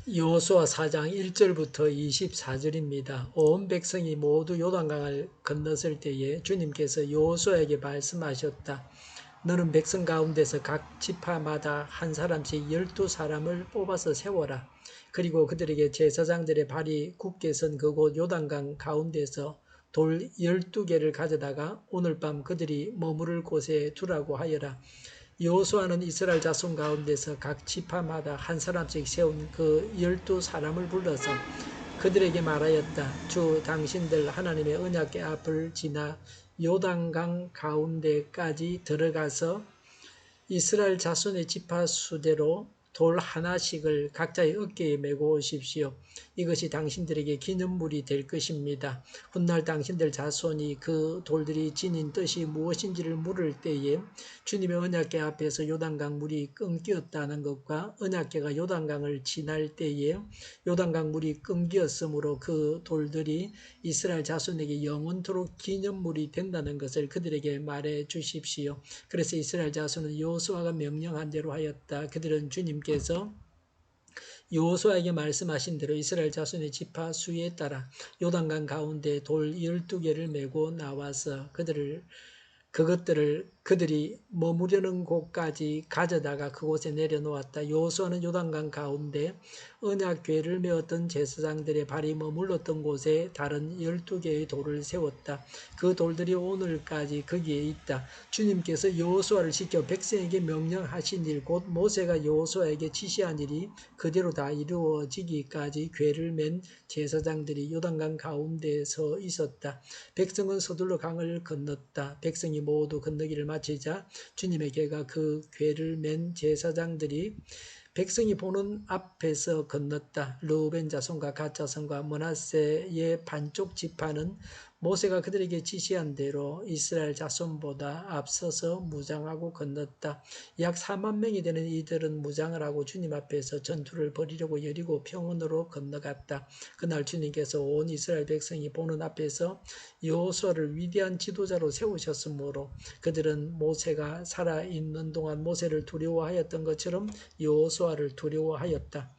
여호수아 4장 1절부터 24절입니다. 온 백성이 모두 요단강을 건넜을 때에 주님께서 여호수아에게 말씀하셨다. 너는 백성 가운데서 각 지파마다 한 사람씩 12사람을 뽑아서 세워라. 그리고 그들에게 제사장들의 발이 굳게 선 그곳 요단강 가운데서 돌 12개를 가져다가 오늘 밤 그들이 머무를 곳에 두라고 하여라. 여호수아는 이스라엘 자손 가운데서 각 지파마다 한 사람씩 세운 그 12사람을 불러서 그들에게 말하였다. 주 당신들 하나님의 언약궤 앞을 지나 요단강 가운데까지 들어가서 이스라엘 자손의 지파 수대로 돌 하나씩을 각자의 어깨에 메고 오십시오. 이것이 당신들에게 기념물이 될 것입니다. 훗날 당신들 자손이 그 돌들이 지닌 뜻이 무엇인지를 물을 때에 주님의 언약궤 앞에서 요단강 물이 끊겼다는 것과 언약궤가 요단강을 지날 때에 요단강 물이 끊겼으므로 그 돌들이 이스라엘 자손에게 영원토록 기념물이 된다는 것을 그들에게 말해 주십시오. 그래서 이스라엘 자손은 여호수아가 명령한 대로 하였다. 그들은 주님께서 여호수아에게 말씀하신 대로 이스라엘 자손의 지파 수에 따라 요단강 가운데 돌 12개를 메고 나와서 그들이 머무르는 곳까지 가져다가 그곳에 내려놓았다. 여호수아는 요단강 가운데 언약궤를 메었던 제사장들의 발이 머물렀던 곳에 다른 12개의 돌을 세웠다. 그 돌들이 오늘까지 거기에 있다. 주님께서 여호수아를 시켜 백성에게 명령하신 일, 곧 모세가 여호수아에게 지시한 일이 그대로 다 이루어지기까지 궤를 맨 제사장들이 요단강 가운데 서 있었다. 백성은 서둘러 강을 건넜다. 백성이 모두 건너기를 마치자 주님의 궤가 그 궤를 맨 제사장들이 백성이 보는 앞에서 건넜다. 르우벤 자손과 갓 자손과 므낫세의 반쪽 지파는 모세가 그들에게 지시한 대로 이스라엘 자손보다 앞서서 무장하고 건넜다. 약 4만 명이 되는 이들은 무장을 하고 주님 앞에서 전투를 벌이려고 여리고 평원으로 건너갔다. 그날 주님께서 온 이스라엘 백성이 보는 앞에서 여호수아를 위대한 지도자로 세우셨으므로 그들은 모세가 살아있는 동안 모세를 두려워하였던 것처럼 여호수아를 두려워하였다.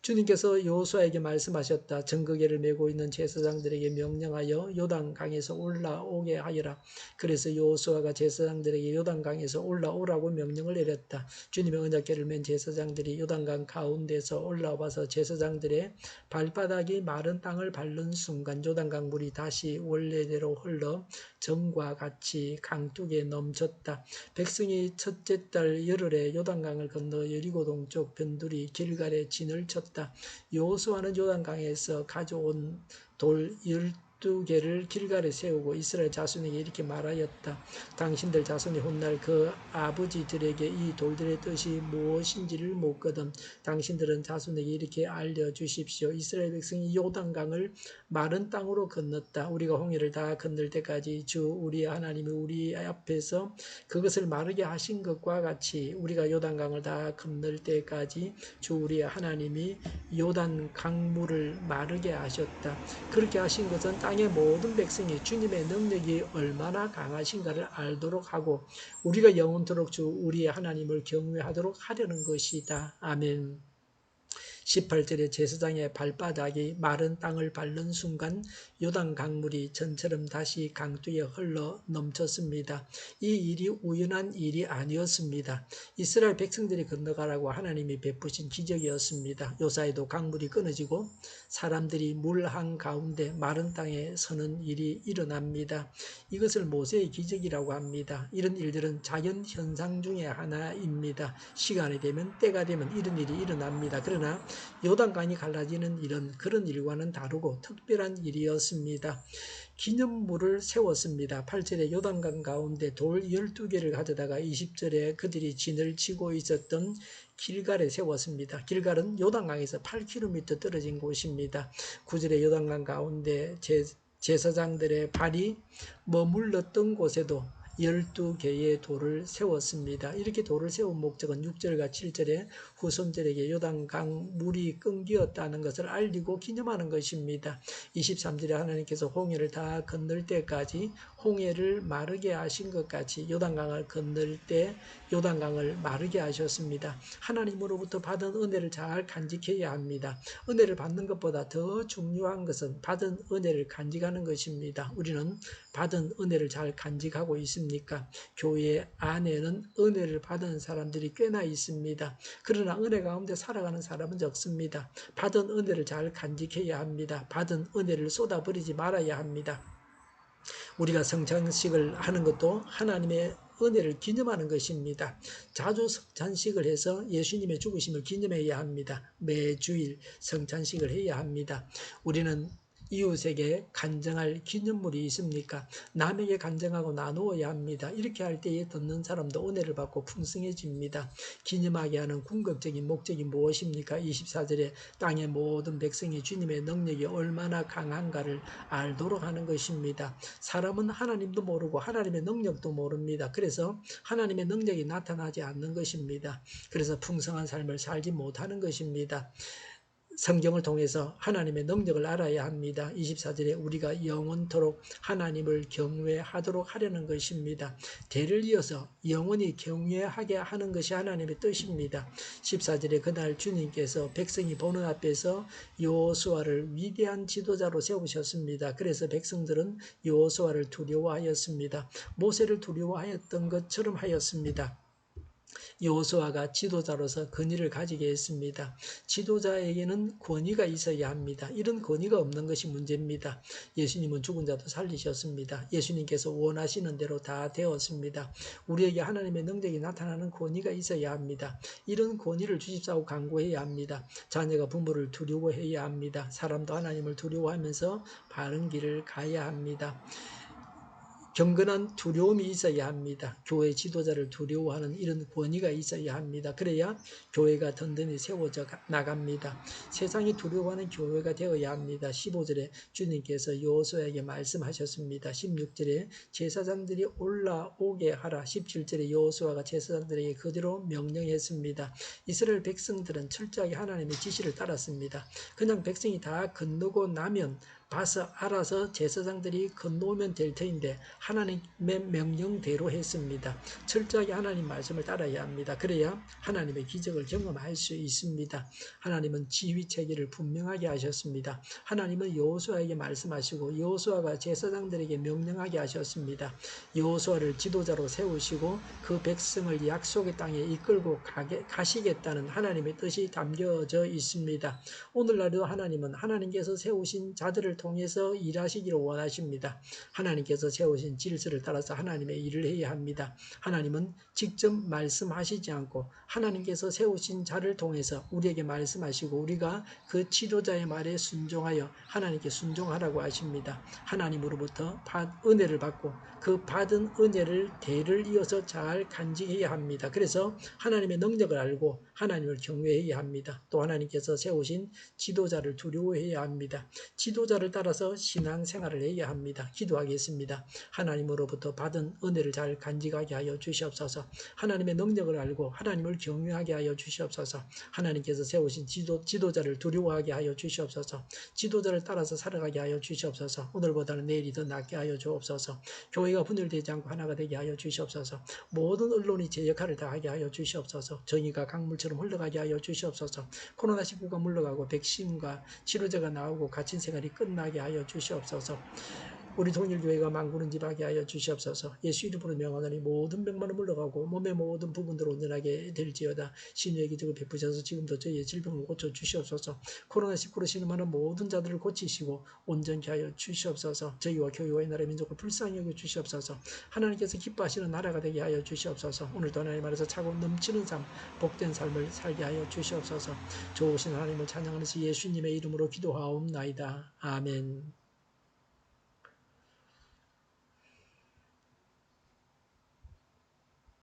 주님께서 여호수아에게 말씀하셨다. 증거궤를 메고 있는 제사장들에게 명령하여 요단강에서 올라오게 하여라. 그래서 여호수아가 제사장들에게 요단강에서 올라오라고 명령을 내렸다. 주님의 언약궤를 맨 제사장들이 요단강 가운데서 올라와서 제사장들의 발바닥이 마른 땅을 밟는 순간 요단강 물이 다시 원래대로 흘러 전과 같이 강둑에 넘쳤다. 백성이 첫째 달 열흘에 요단강을 건너 여리고 동쪽 변두리 길갈에 진을 쳤다. 여호수아는 요단강에서 가져온 돌 12개를 길갈에 세우고 이스라엘 자손에게 이렇게 말하였다. 당신들 자손이 훗날 그 아버지들에게 이 돌들의 뜻이 무엇인지를 묻거든 당신들은 자손에게 이렇게 알려주십시오. 이스라엘 백성이 요단강을 마른 땅으로 건넜다. 우리가 홍해를 다 건널 때까지 주 우리 하나님이 우리 앞에서 그것을 마르게 하신 것과 같이 우리가 요단강을 다 건널 때까지 주 우리 하나님이 요단 강물을 마르게 하셨다. 그렇게 하신 것은 땅의 모든 백성이 주님의 능력이 얼마나 강하신가를 알도록 하고 우리가 영원토록 주 우리 하나님을 경외하도록 하려는 것이다. 아멘. 18절에 제사장의 발바닥이 마른 땅을 밟는 순간 요단 강물이 전처럼 다시 강두에 흘러 넘쳤습니다. 이 일이 우연한 일이 아니었습니다. 이스라엘 백성들이 건너가라고 하나님이 베푸신 기적이었습니다. 요사이도 강물이 끊어지고 사람들이 물 한가운데 마른 땅에 서는 일이 일어납니다. 이것을 모세의 기적이라고 합니다. 이런 일들은 자연 현상 중에 하나입니다. 시간이 되면 때가 되면 이런 일이 일어납니다. 그러나 요단강이 갈라지는 일은 그런 일과는 다르고 특별한 일이었습니다. 기념물을 세웠습니다. 8절에 요단강 가운데 돌 12개를 가져다가 20절에 그들이 진을 치고 있었던 길갈에 세웠습니다. 길갈은 요단강에서 8km 떨어진 곳입니다. 9절에 요단강 가운데 제사장들의 발이 머물렀던 곳에도 12개의 돌을 세웠습니다. 이렇게 돌을 세운 목적은 6절과 7절에 후손들에게 요단강 물이 끊겼다는 것을 알리고 기념하는 것입니다. 23절에 하나님께서 홍해를 다 건널 때까지 홍해를 마르게 하신 것 같이 요단강을 건널 때 요단강을 마르게 하셨습니다. 하나님으로부터 받은 은혜를 잘 간직해야 합니다. 은혜를 받는 것보다 더 중요한 것은 받은 은혜를 간직하는 것입니다. 우리는 받은 은혜를 잘 간직하고 있습니까? 교회 안에는 은혜를 받은 사람들이 꽤나 있습니다. 그러나 은혜 가운데 살아가는 사람은 적습니다. 받은 은혜를 잘 간직해야 합니다. 받은 은혜를 쏟아버리지 말아야 합니다. 우리가 성찬식을 하는 것도 하나님의 은혜를 기념하는 것입니다. 자주 성찬식을 해서 예수님의 죽으심을 기념해야 합니다. 매주일 성찬식을 해야 합니다. 우리는 이웃에게 간증할 기념물이 있습니까? 남에게 간증하고 나누어야 합니다. 이렇게 할 때에 듣는 사람도 은혜를 받고 풍성해집니다. 기념하게 하는 궁극적인 목적이 무엇입니까? 24절에 땅의 모든 백성이 주님의 능력이 얼마나 강한가를 알도록 하는 것입니다. 사람은 하나님도 모르고 하나님의 능력도 모릅니다. 그래서 하나님의 능력이 나타나지 않는 것입니다. 그래서 풍성한 삶을 살지 못하는 것입니다. 성경을 통해서 하나님의 능력을 알아야 합니다. 24절에 우리가 영원토록 하나님을 경외하도록 하려는 것입니다. 대를 이어서 영원히 경외하게 하는 것이 하나님의 뜻입니다. 14절에 그날 주님께서 백성이 보는 앞에서 여호수아를 위대한 지도자로 세우셨습니다. 그래서 백성들은 여호수아를 두려워하였습니다. 모세를 두려워하였던 것처럼 하였습니다. 여호수아가 지도자로서 권위를 가지게 했습니다. 지도자에게는 권위가 있어야 합니다. 이런 권위가 없는 것이 문제입니다. 예수님은 죽은 자도 살리셨습니다. 예수님께서 원하시는 대로 다 되었습니다. 우리에게 하나님의 능력이 나타나는 권위가 있어야 합니다. 이런 권위를 주십사고 간구해야 합니다. 자녀가 부모를 두려워해야 합니다. 사람도 하나님을 두려워하면서 바른 길을 가야 합니다. 경건한 두려움이 있어야 합니다. 교회 지도자를 두려워하는 이런 권위가 있어야 합니다. 그래야 교회가 든든히 세워져 나갑니다. 세상이 두려워하는 교회가 되어야 합니다. 15절에 주님께서 여호수아에게 말씀하셨습니다. 16절에 제사장들이 올라오게 하라. 17절에 여호수아가 제사장들에게 그대로 명령했습니다. 이스라엘 백성들은 철저하게 하나님의 지시를 따랐습니다. 그냥 백성이 다 건너고 나면 봐서 알아서 제사장들이 건너오면 될 터인데 하나님의 명령대로 했습니다. 철저하게 하나님 말씀을 따라야 합니다. 그래야 하나님의 기적을 경험할 수 있습니다. 하나님은 지휘체계를 분명하게 하셨습니다. 하나님은 여호수아에게 말씀하시고 여호수아가 제사장들에게 명령하게 하셨습니다. 여호수아를 지도자로 세우시고 그 백성을 약속의 땅에 이끌고 가시겠다는 하나님의 뜻이 담겨져 있습니다. 오늘날도 하나님은 하나님께서 세우신 자들을 통해서 일하시기를 원하십니다. 하나님께서 세우신 질서를 따라서 하나님의 일을 해야 합니다. 하나님은 직접 말씀하시지 않고 하나님께서 세우신 자를 통해서 우리에게 말씀하시고 우리가 그 지도자의 말에 순종하여 하나님께 순종하라고 하십니다. 하나님으로부터 은혜를 받고 그 받은 은혜를 대를 이어서 잘 간직해야 합니다. 그래서 하나님의 능력을 알고 하나님을 경외해야 합니다. 또 하나님께서 세우신 지도자를 두려워해야 합니다. 지도자를 따라서 신앙생활을 해야 합니다. 기도하겠습니다. 하나님으로부터 받은 은혜를 잘 간직하게 하여 주시옵소서. 하나님의 능력을 알고 하나님을 경외하게 하여 주시옵소서. 하나님께서 세우신 지도자를 두려워하게 하여 주시옵소서. 지도자를 따라서 살아가게 하여 주시옵소서. 오늘보다는 내일이 더 낫게 하여 주옵소서. 교회가 분열되지 않고 하나가 되게 하여 주시옵소서. 모든 언론이 제 역할을 다하게 하여 주시옵소서. 정의가 강물처럼 흘러가게 하여 주시옵소서. 코로나19가 물러가고 백신과 치료제가 나오고 갇힌 생활이 끝나게 하여 주시옵소서. 우리 통일교회가 만구는집하게 하여 주시옵소서. 예수 이름으로 명하노니 모든 병만은 물러가고 몸의 모든 부분들을 온전하게 될지어다. 신유의 기적을 베푸셔서 지금도 저희의 질병을 고쳐 주시옵소서. 코로나19로 신음하는 모든 자들을 고치시고 온전케 하여 주시옵소서. 저희와 교회와 이 나라의 민족을 불쌍히 여겨 주시옵소서. 하나님께서 기뻐하시는 나라가 되게 하여 주시옵소서. 오늘도 하나님 안에서 차고 넘치는 삶, 복된 삶을 살게 하여 주시옵소서. 좋으신 하나님을 찬양하면서 예수님의 이름으로 기도하옵나이다. 아멘.